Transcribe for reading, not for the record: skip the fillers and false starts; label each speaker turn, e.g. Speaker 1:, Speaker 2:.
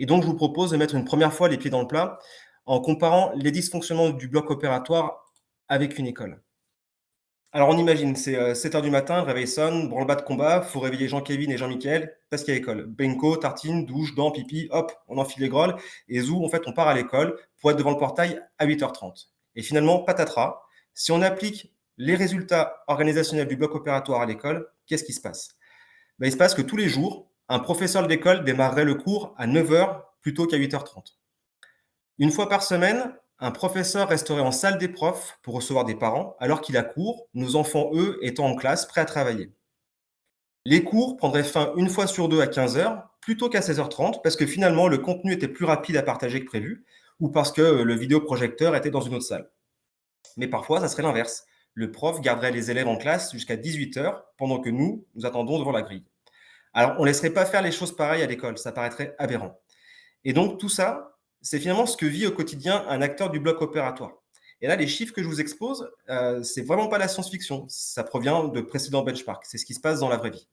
Speaker 1: Et donc, je vous propose de mettre une première fois les pieds dans le plat en comparant les dysfonctionnements du bloc opératoire avec une école. Alors, on imagine, c'est 7 heures du matin, le réveil sonne, branle-bas de combat, faut réveiller Jean-Kévin et Jean-Michel parce qu'il y a école. Benko, tartine, douche, dents, pipi, hop, on enfile les grolles et zou, en fait, on part à l'école pour être devant le portail à 8h30. Et finalement, patatras, si on applique les résultats organisationnels du bloc opératoire à l'école, qu'est-ce qui se passe? Ben, il se passe que tous les jours, un professeur de l'école démarrerait le cours à 9h plutôt qu'à 8h30. Une fois par semaine, un professeur resterait en salle des profs pour recevoir des parents, alors qu'il a cours, nos enfants, eux, étant en classe, prêts à travailler. Les cours prendraient fin une fois sur deux à 15h, plutôt qu'à 16h30, parce que finalement, le contenu était plus rapide à partager que prévu, ou parce que le vidéoprojecteur était dans une autre salle. Mais parfois, ça serait l'inverse. Le prof garderait les élèves en classe jusqu'à 18h, pendant que nous attendons devant la grille. Alors, on ne laisserait pas faire les choses pareilles à l'école, ça paraîtrait aberrant. Et donc tout ça, c'est finalement ce que vit au quotidien un acteur du bloc opératoire. Et là, les chiffres que je vous expose, c'est vraiment pas la science-fiction. Ça provient de précédents benchmarks. C'est ce qui se passe dans la vraie vie.